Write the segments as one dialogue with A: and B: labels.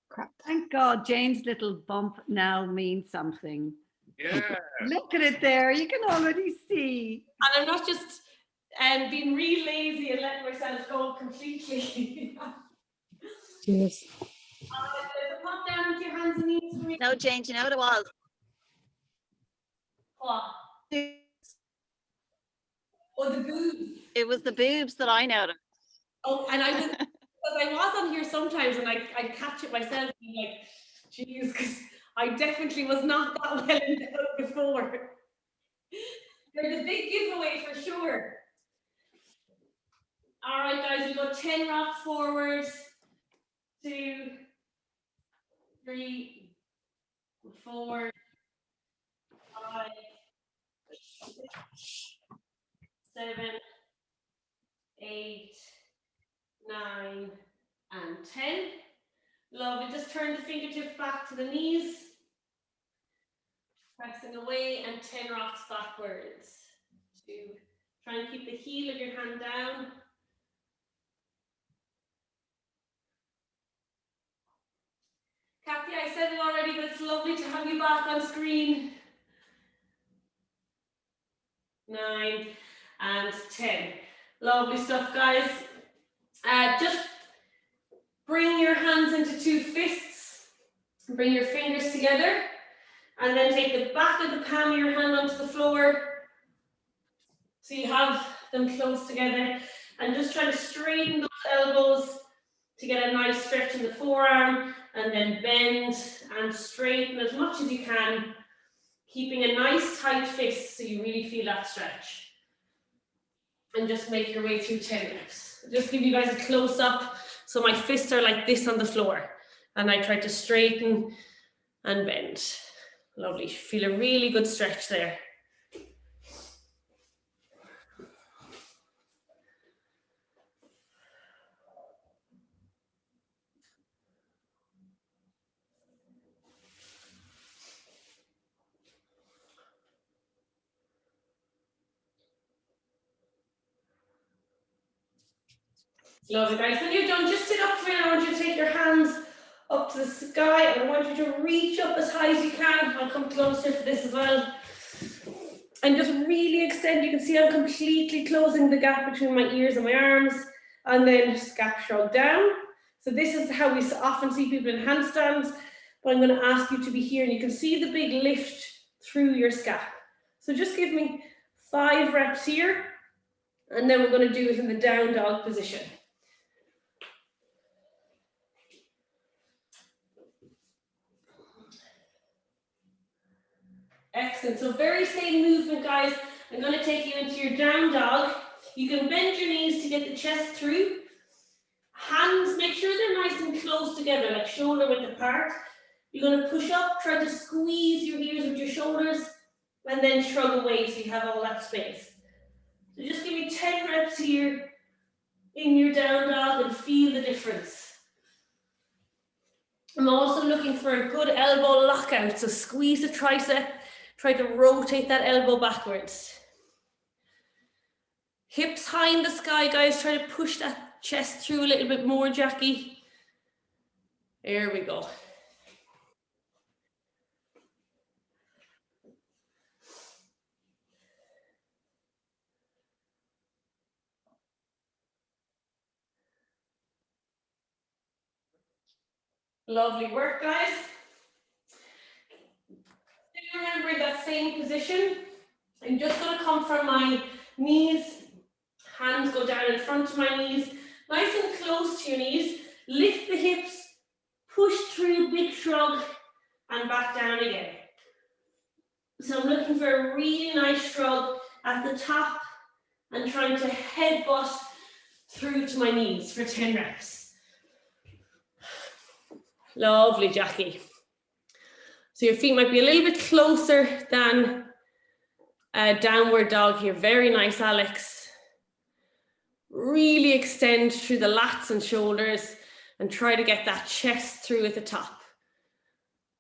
A: Crap. Thank God Jane's little bump now means something.
B: Yeah.
A: Look at it there. You can already see.
C: And I'm not just being real lazy and letting myself go completely.
D: Cheers.
C: Pop down with your hands and knees for me.
E: No, Jane, do you know what it was?
C: What? Oh, the boobs.
E: It was the boobs that I noticed.
C: Oh, and I was, because I was on here sometimes and I'd catch it myself and be like, geez, because I definitely was not that well endowed before. They're the big giveaway for sure. All right, guys, we go 10 rocks forward. 2, 3, 4, 5, 6, 7, 8, 9, and 10. Lovely. Just turn the fingertips back to the knees. Pressing away and 10 rocks backwards. 2. Try and keep the heel of your hand down. Kathy, I said it already, but it's lovely to have you back on screen. 9 and 10. Lovely stuff, guys. Just bring your hands into 2 fists. Bring your fingers together. And then take the back of the palm of your hand onto the floor. So you have them close together. And just try to straighten those elbows to get a nice stretch in the forearm. And then bend and straighten as much as you can. Keeping a nice tight fist so you really feel that stretch. And just make your way through 10 reps. Just give you guys a close up. So my fists are like this on the floor. And I try to straighten and bend. Lovely. Feel a really good stretch there. Lovely, guys. When you're done, just sit up for me. I want you to take your hands up to the sky. And I want you to reach up as high as you can. I'll come closer for this as well. And just really extend. You can see I'm completely closing the gap between my ears and my arms. And then just gap shrug down. So this is how we often see people in handstands. But I'm going to ask you to be here. And you can see the big lift through your scap. So just give me 5 reps here. And then we're going to do it in the down dog position. Excellent. So very same movement, guys. I'm going to take you into your down dog. You can bend your knees to get the chest through. Hands, make sure they're nice and close together, like shoulder width apart. You're going to push up, try to squeeze your ears with your shoulders, and then shrug away so you have all that space. So just give me 10 reps here in your down dog and feel the difference. I'm also looking for a good elbow lockout. So squeeze the tricep. Try to rotate that elbow backwards. Hips high in the sky, guys. Try to push that chest through a little bit more, Jackie. There we go. Lovely work, guys. Remembering that same position, I'm just going to come from my knees, hands go down in front of my knees, nice and close to your knees, lift the hips, push through, big shrug, and back down again. So I'm looking for a really nice shrug at the top and trying to headbutt through to my knees for 10 reps. Lovely, Jackie. So your feet might be a little bit closer than a downward dog here. Very nice, Alex. Really extend through the lats and shoulders and try to get that chest through at the top.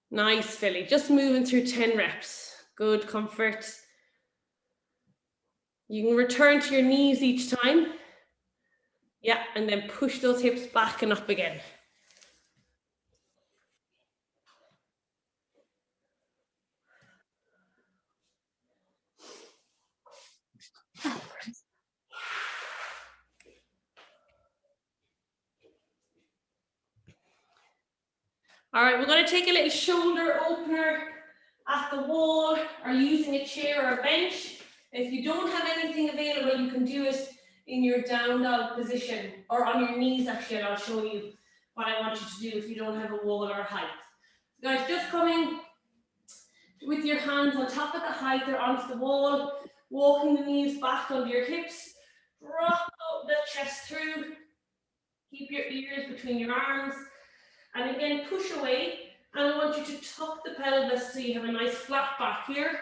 C: Nice, Philly. Just moving through 10 reps. Good comfort. You can return to your knees each time. Yeah, and then push those hips back and up again. All right, we're going to take a little shoulder opener at the wall or using a chair or a bench. If you don't have anything available, you can do it in your down dog position or on your knees actually, and I'll show you what I want you to do if you don't have a wall or a height. So guys, just coming with your hands on top of the height or onto the wall, walking the knees back under your hips, drop the chest through, keep your ears between your arms, and again push away. And I want you to tuck the pelvis so you have a nice flat back here,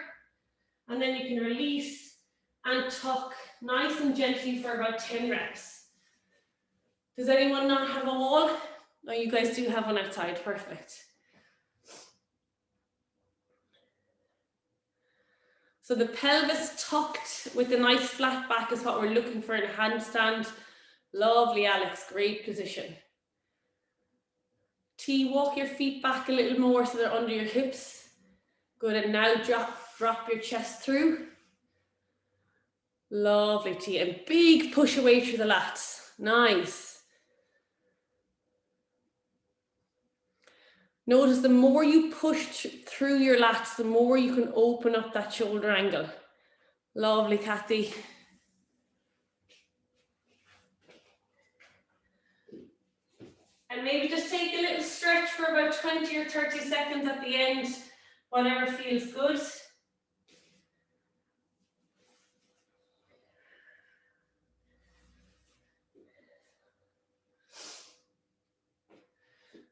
C: and then you can release and tuck nice and gently for about 10 reps. Does anyone not have a wall? No, you guys do have one outside, perfect. So the pelvis tucked with a nice flat back is what we're looking for in a handstand. Lovely, Alex, great position. T, walk your feet back a little more so they're under your hips. Good, and now drop your chest through. Lovely, T, and big push away through the lats. Nice. Notice the more you push through your lats, the more you can open up that shoulder angle. Lovely, Kathy. And maybe just take a little stretch for about 20 or 30 seconds at the end, whatever feels good.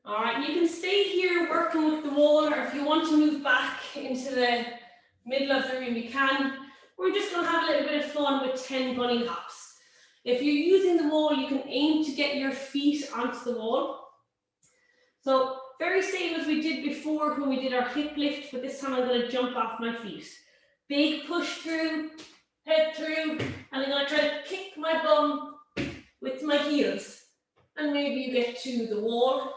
C: All right, you can stay here working with the wall, or if you want to move back into the middle of the room, you can. We're just going to have a little bit of fun with 10 bunny hops. If you're using the wall, you can aim to get your feet onto the wall. So very same as we did before when we did our hip lift, but this time I'm going to jump off my feet. Big push through, head through, and I'm going to try to kick my bum with my heels. And maybe you get to the wall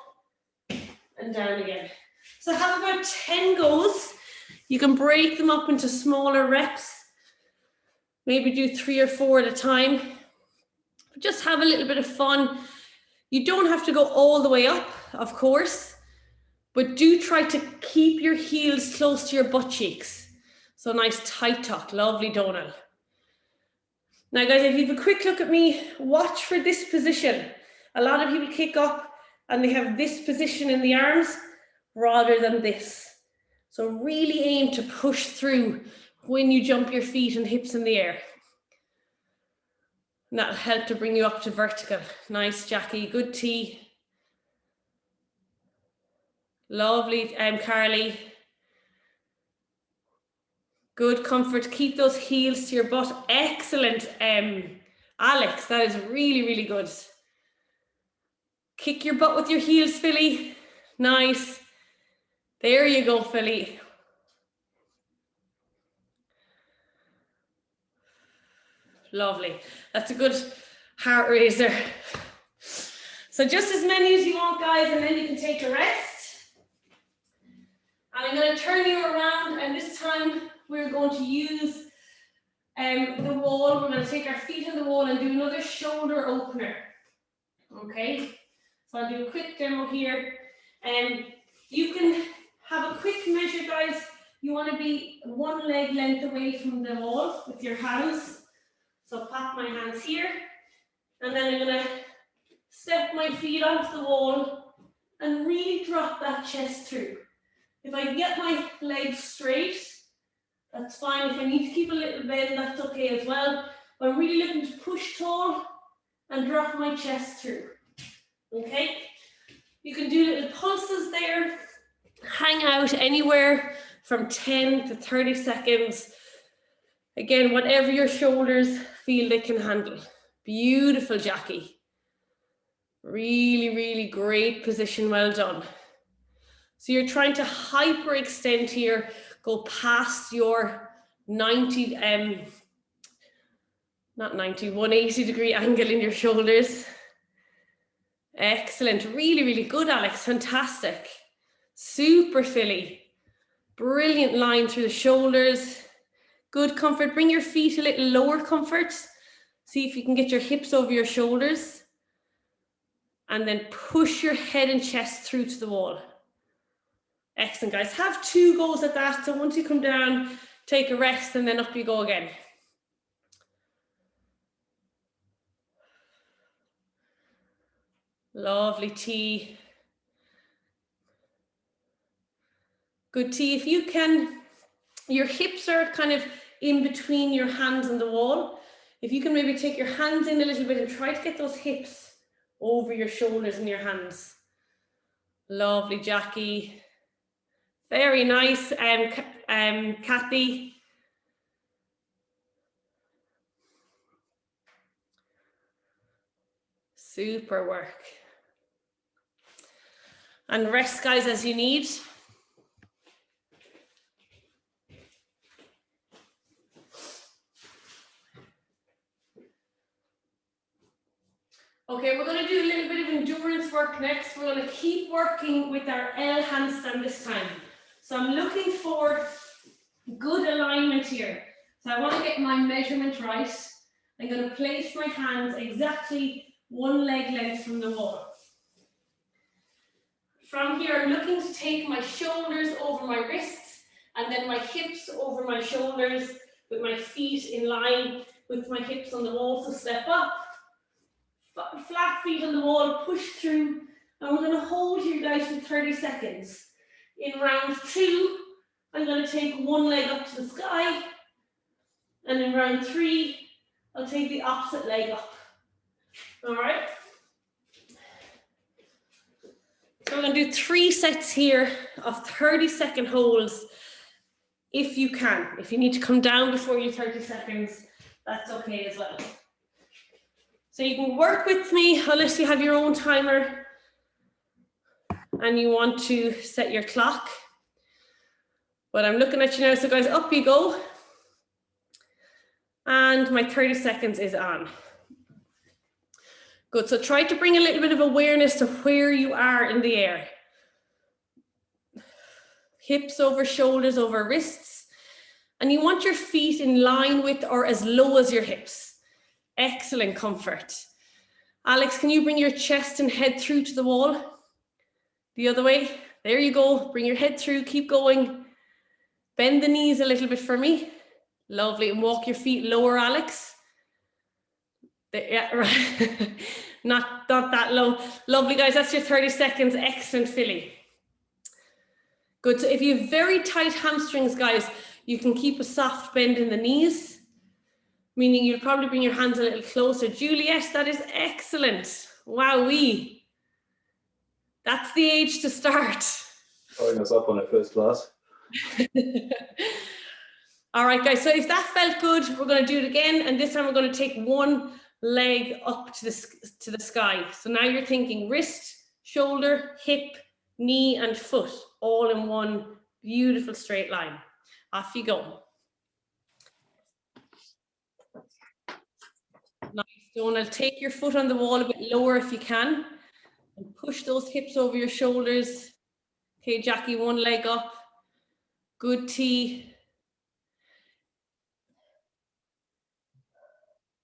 C: and down again. So have about 10 goes. You can break them up into smaller reps. Maybe do 3 or 4 at a time. Just have a little bit of fun. You don't have to go all the way up, of course, but do try to keep your heels close to your butt cheeks. So nice tight tuck, lovely Donal. Now guys, if you have a quick look at me, watch for this position. A lot of people kick up and they have this position in the arms rather than this. So really aim to push through when you jump your feet and hips in the air. And that'll help to bring you up to vertical. Nice, Jackie, good T. Lovely, Carly. Good comfort, keep those heels to your butt. Excellent, Alex, that is really, really good. Kick your butt with your heels, Philly. Nice. There you go, Philly. Lovely. That's a good heart raiser. So just as many as you want, guys, and then you can take a rest. And I'm going to turn you around, and this time we're going to use the wall. We're going to take our feet on the wall and do another shoulder opener. Okay, so I'll do a quick demo here. You can have a quick measure, guys. You want to be 1 leg length away from the wall with your hands. So pop my hands here, and then I'm going to step my feet onto the wall and really drop that chest through. If I get my legs straight, that's fine. If I need to keep a little bend, that's okay as well. But I'm really looking to push tall and drop my chest through. Okay? You can do little pulses there. Hang out anywhere from 10 to 30 seconds. Again, whatever your shoulders feel they can handle. Beautiful, Jackie. Really, really great position, well done. So you're trying to hyperextend here, go past your 180 degree angle in your shoulders. Excellent. Really, really good, Alex. Fantastic. Super filly. Brilliant line through the shoulders. Good comfort. Bring your feet a little lower comfort. See if you can get your hips over your shoulders. And then push your head and chest through to the wall. Excellent, guys. Have 2 goes at that. So once you come down, take a rest and then up you go again. Lovely T. Good T. If you can, your hips are kind of in between your hands and the wall. If you can maybe take your hands in a little bit and try to get those hips over your shoulders and your hands. Lovely, Jackie. Very nice, Kathy. Super work. And rest, guys, as you need. Okay, we're going to do a little bit of endurance work next. We're going to keep working with our L handstand this time. So I'm looking for good alignment here. So I want to get my measurement right. I'm going to place my hands exactly 1 leg length from the wall. From here, I'm looking to take my shoulders over my wrists and then my hips over my shoulders with my feet in line with my hips on the wall. So step up, flat feet on the wall, push through, and we're going to hold here, guys, for 30 seconds. In round 2, I'm going to take 1 leg up to the sky, and in round 3, I'll take the opposite leg up. All right? So we're going to do 3 sets here of 30-second holds, if you can. If you need to come down before your 30 seconds, that's okay as well. So you can work with me unless you have your own timer and you want to set your clock. But I'm looking at you now, so guys, up you go. And my 30 seconds is on. Good, so try to bring a little bit of awareness to where you are in the air. Hips over shoulders over wrists. And you want your feet in line with or as low as your hips. Excellent comfort. Alex, can you bring your chest and head through to the wall? The other way. There you go. Bring your head through, keep going. Bend the knees a little bit for me. Lovely, and walk your feet lower, Alex. Yeah, right. not that low. Lovely, guys, that's your 30 seconds. Excellent, filly. Good, so if you have very tight hamstrings, guys, you can keep a soft bend in the knees, meaning you'll probably bring your hands a little closer. Juliet, that is excellent. Wowee. That's the age to start.
B: Throwing us up on our first class.
C: All right, guys, so if that felt good, we're going to do it again. And this time we're going to take 1 leg up to the sky. So now you're thinking wrist, shoulder, hip, knee, and foot, all in one beautiful straight line. Off you go. Nice, Donal. Take your foot on the wall a bit lower if you can. And push those hips over your shoulders. Okay, Jackie, 1 leg up. Good T.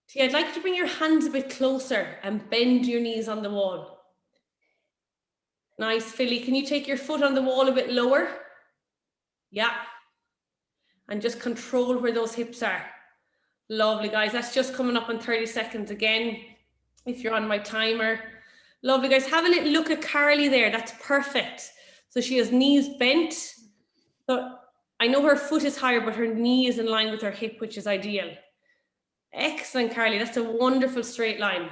C: T, I'd like you to bring your hands a bit closer and bend your knees on the wall. Nice, filly. Can you take your foot on the wall a bit lower? Yeah. And just control where those hips are. Lovely, guys. That's just coming up in 30 seconds again, if you're on my timer. Lovely, guys. Have a little look at Carly there. That's perfect. So she has knees bent. So I know her foot is higher, but her knee is in line with her hip, which is ideal. Excellent, Carly. That's a wonderful straight line.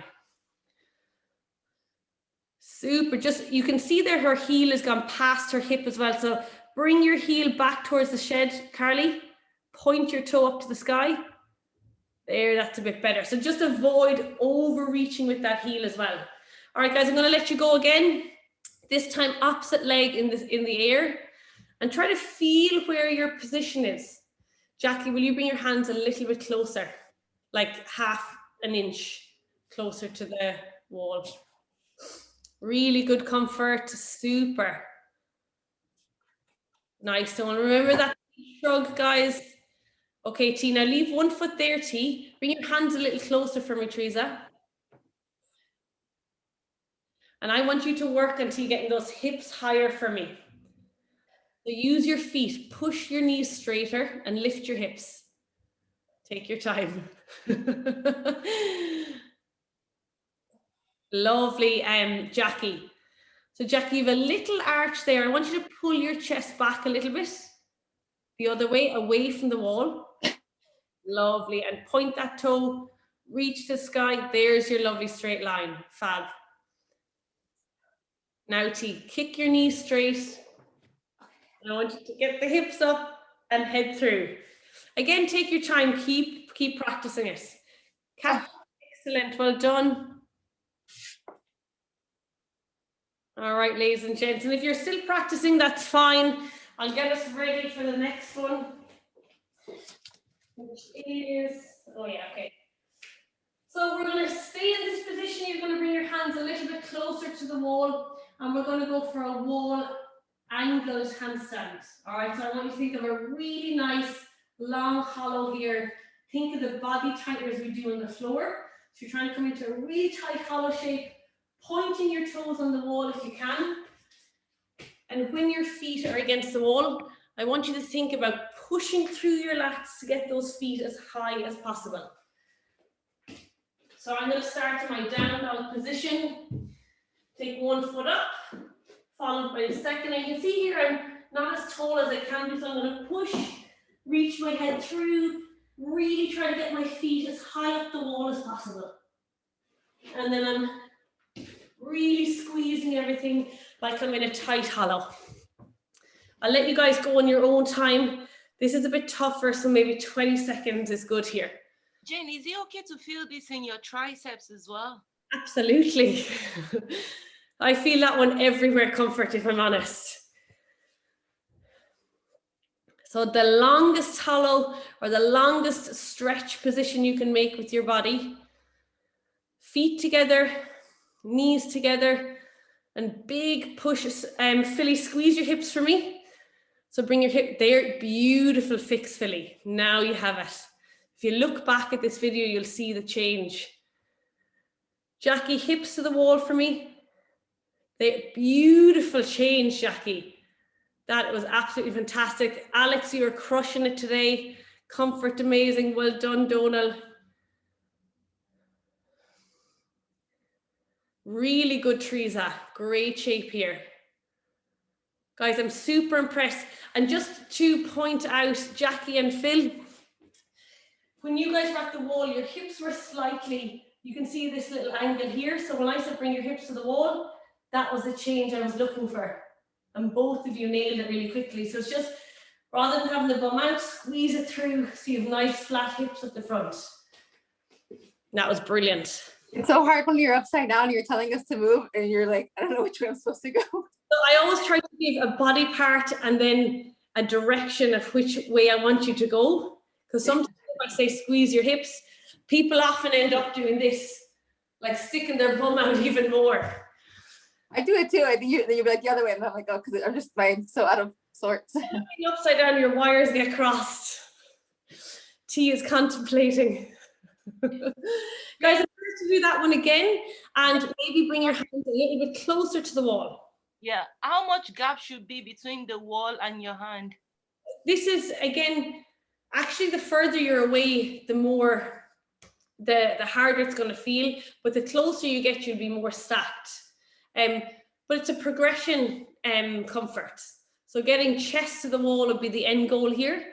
C: Super. Just, you can see there her heel has gone past her hip as well. So bring your heel back towards the shed, Carly. Point your toe up to the sky. There, that's a bit better. So just avoid overreaching with that heel as well. All right, guys, I'm going to let you go again. This time, opposite leg in the air. And try to feel where your position is. Jackie, will you bring your hands a little bit closer? Like 1/2 inch closer to the wall. Really good comfort. Super. Nice. So remember that shrug, guys. Okay, T, now leave one foot there, T. Bring your hands a little closer for me, Teresa. And I want you to work until getting those hips higher for me. So use your feet, push your knees straighter and lift your hips. Take your time. Lovely, Jackie. So Jackie, you have a little arch there. I want you to pull your chest back a little bit. The other way, away from the wall. Lovely, and point that toe, reach the sky. There's your lovely straight line, fab. Now T, kick your knees straight. And I want you to get the hips up and head through. Again, take your time, keep practicing it. Excellent, well done. All right, ladies and gents, and if you're still practicing, that's fine. I'll get us ready for the next one, which is, oh yeah, okay. So we're going to stay in this position. You're going to bring your hands a little bit closer to the wall, and we're going to go for a wall angled handstand. All right, so I want you to think of a really nice long hollow here. Think of the body tighter as we do on the floor. So you're trying to come into a really tight hollow shape, pointing your toes on the wall if you can. And when your feet are against the wall, I want you to think about pushing through your lats to get those feet as high as possible. So I'm going to start in my down dog position. Take one foot up, followed by the second. And you can see here I'm not as tall as I can be, so I'm going to push, reach my head through, really try to get my feet as high up the wall as possible. And then I'm really squeezing everything like I'm in a tight hollow. I'll let you guys go on your own time. This is a bit tougher, so maybe 20 seconds is good here.
F: Jane, is it okay to feel this in your triceps as well?
C: Absolutely. I feel that one everywhere, Comfort, if I'm honest. So the longest hollow or the longest stretch position you can make with your body. Feet together, knees together, and big pushes. Philly, squeeze your hips for me. So bring your hip there. Beautiful fix, Philly. Now you have it. If you look back at this video, you'll see the change. Jackie, hips to the wall for me. Beautiful change, Jackie. That was absolutely fantastic. Alex, you were crushing it today. Comfort, amazing. Well done, Donal. Really good, Teresa. Great shape here. Guys, I'm super impressed. And just to point out, Jackie and Phil, when you guys were at the wall, your hips were slightly, you can see this little angle here. So when I said bring your hips to the wall, that was the change I was looking for. And both of you nailed it really quickly. So it's just, rather than having the bum out, squeeze it through so you have nice flat hips at the front. That was brilliant.
D: It's so hard when you're upside down, you're telling us to move and you're like, I don't know which way I'm supposed to go.
C: So I always try to give a body part and then a direction of which way I want you to go. Because sometimes if I say squeeze your hips, people often end up doing this, like sticking their bum out even more.
D: I do it too. I think you'd be like the other way, and I'm like, oh, because I'm just so out of sorts.
C: Upside down, your wires get crossed. T is contemplating. Guys, I'm going to do that one again, and maybe bring your hands a little bit closer to the wall.
F: Yeah. How much gap should be between the wall and your hand?
C: This is, again, actually the further you're away, the more, the harder it's going to feel, but the closer you get, you'll be more stacked. But it's a progression, Comfort. So getting chest to the wall would be the end goal here.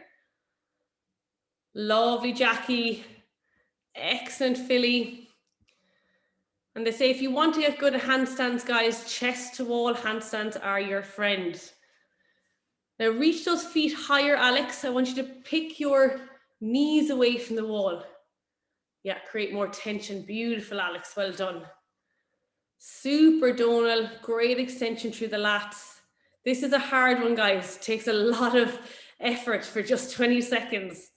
C: Lovely, Jackie. Excellent, Philly. And they say if you want to get good at handstands, guys, chest to wall handstands are your friend. Now reach those feet higher, Alex. I want you to pick your knees away from the wall. Yeah, create more tension. Beautiful, Alex. Well done. Super, Donal. Great extension through the lats. This is a hard one, guys. It takes a lot of effort for just 20 seconds.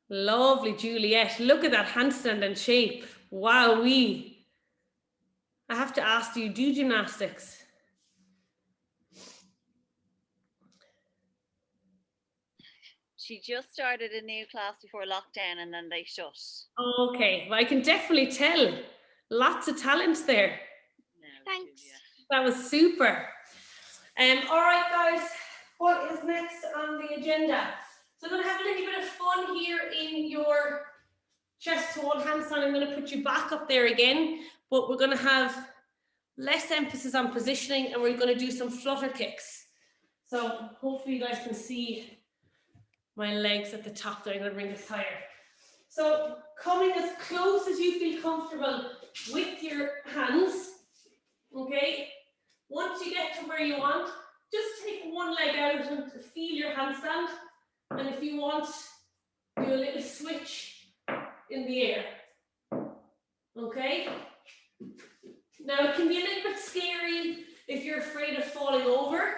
C: Lovely, Juliet. Look at that handstand and shape. Wowee. I have to ask, do you do gymnastics?
E: She just started a new class before lockdown and then they shut.
C: Okay, well, I can definitely tell. Lots of talent there.
E: No,
F: Thanks.
E: Julia.
C: That was super. All right, guys, what is next on the agenda? So I'm going to have a little bit of fun here in your chest to wall handstand. I'm going to put you back up there again, but we're going to have less emphasis on positioning and we're going to do some flutter kicks. So hopefully you guys can see my legs at the top there. I'm going to bring this higher. So coming as close as you feel comfortable with your hands, okay? Once you get to where you want, just take one leg out and feel your handstand. And if you want, do a little switch in the air. Okay? Now it can be a little bit scary if you're afraid of falling over.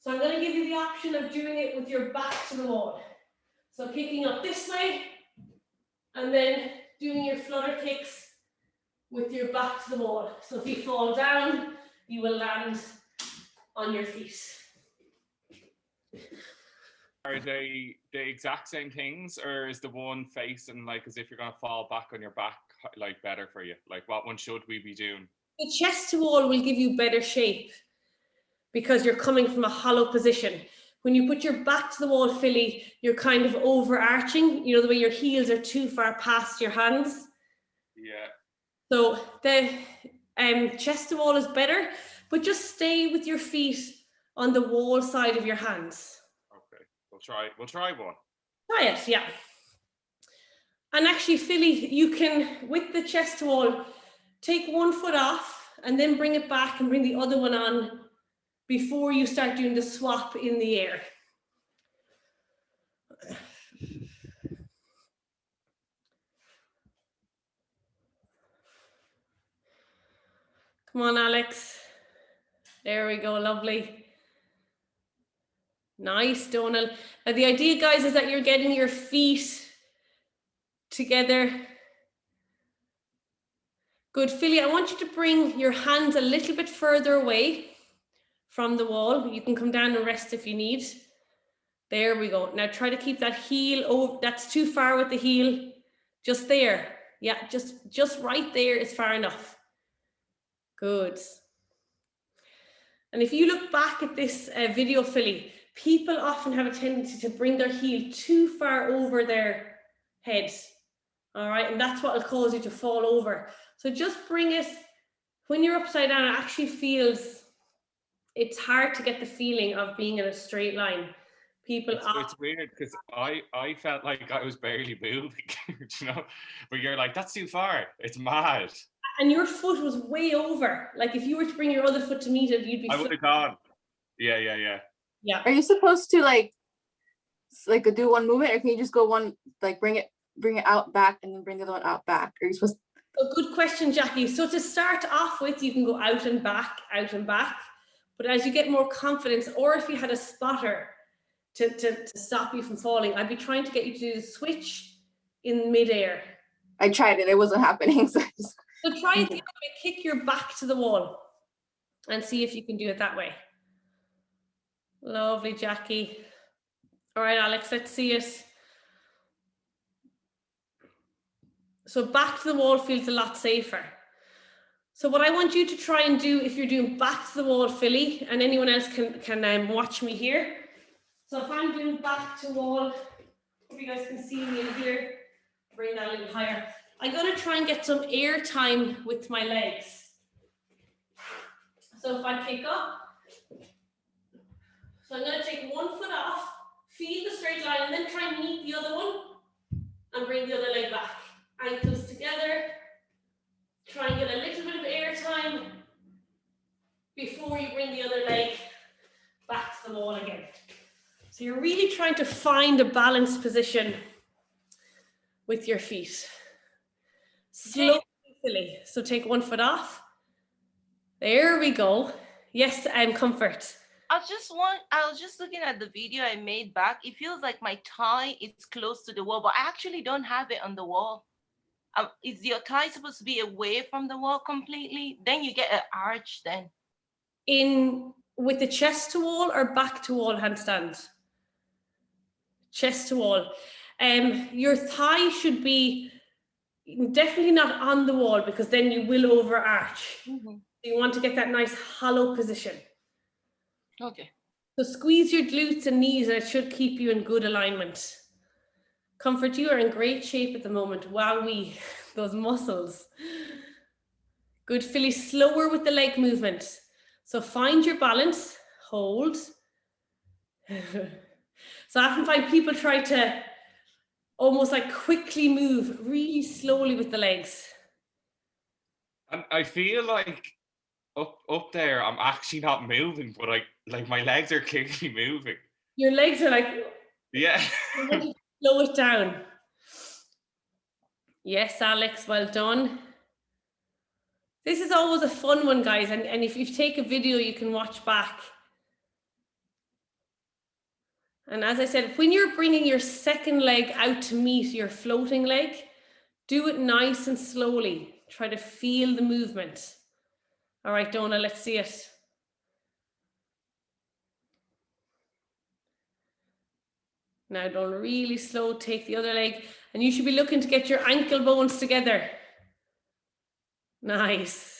C: So I'm going to give you the option of doing it with your back to the wall. So kicking up this way and then doing your flutter kicks with your back to the wall. So if you fall down, you will land on your feet.
G: Are they the exact same things, or is the one facing like as if you're going to fall back on your back like better for you? Like what one should we be doing?
C: The chest to wall will give you better shape because you're coming from a hollow position. When you put your back to the wall, Philly, you're kind of overarching, you know, the way your heels are too far past your hands.
G: Yeah.
C: So the chest to wall is better, but just stay with your feet on the wall side of your hands.
G: Okay. We'll try one.
C: Try it, yeah. And actually, Philly, you can, with the chest to wall, take one foot off and then bring it back and bring the other one on before you start doing the swap in the air. Come on, Alex. There we go, lovely. Nice, Donal. Now the idea, guys, is that you're getting your feet together. Good, Philly, I want you to bring your hands a little bit further away from the wall. You can come down and rest if you need. There we go. Now try to keep that heel over. That's too far with the heel. Just there. Yeah, just right there is far enough. Good. And if you look back at this video, Philly, people often have a tendency to bring their heel too far over their head. All right, and that's what will cause you to fall over. So just bring it, when you're upside down, it actually feels, it's hard to get the feeling of being in a straight line.
G: It's weird because I felt like I was barely moving, you know, but you're like, that's too far. It's mad.
C: And your foot was way over. Like if you were to bring your other foot to meet it, you'd be.
G: I would have gone. Yeah.
C: Yeah.
D: Are you supposed to like do one movement, or can you just go one, like bring it out back and then bring the other one out back? Are you supposed to?
C: A good question, Jackie. So to start off with, you can go out and back. But as you get more confidence, or if you had a spotter to stop you from falling, I'd be trying to get you to do the switch in midair.
D: I tried it. It wasn't happening. So
C: try it the other way. Kick your back to the wall and see if you can do it that way. Lovely, Jackie. All right, Alex, let's see it. So back to the wall feels a lot safer. So what I want you to try and do, if you're doing back to the wall, Philly, and anyone else can watch me here. So if I'm doing back to wall, hope you guys can see me in here. Bring that a little higher. I'm going to try and get some air time with my legs. So if I kick up, so I'm going to take one foot off, feel the straight line, and then try and meet the other one and bring the other leg back. Ankles together. Try and get a little bit of air time before you bring the other leg back to the wall again. So you're really trying to find a balanced position with your feet. Slowly, Philly. So take one foot off. There we go. Yes, comfort.
F: I was just looking at the video I made back. It feels like my thigh is close to the wall, but I actually don't have it on the wall. Is your thigh supposed to be away from the wall completely? Then you get an arch then.
C: In with the chest to wall or back to wall handstand? Chest to wall. Your thigh should be definitely not on the wall because then you will overarch. You want to get that nice hollow position.
F: Okay.
C: So squeeze your glutes and knees and it should keep you in good alignment. Comfort, you are in great shape at the moment. Wowee, those muscles. Good, Philly, slower with the leg movement. So find your balance, hold. So I often find people try to almost like quickly move really slowly with the legs.
G: And I feel like up there, I'm actually not moving, but like my legs are clearly moving.
C: Your legs are like,
G: Yeah.
C: you want to slow it down. Yes, Alex, well done. This is always a fun one, guys. And if you take a video, you can watch back. And as I said, when you're bringing your second leg out to meet your floating leg, do it nice and slowly. Try to feel the movement. All right, Donna, let's see it. Now, Donna, really slow, take the other leg. And you should be looking to get your ankle bones together. Nice.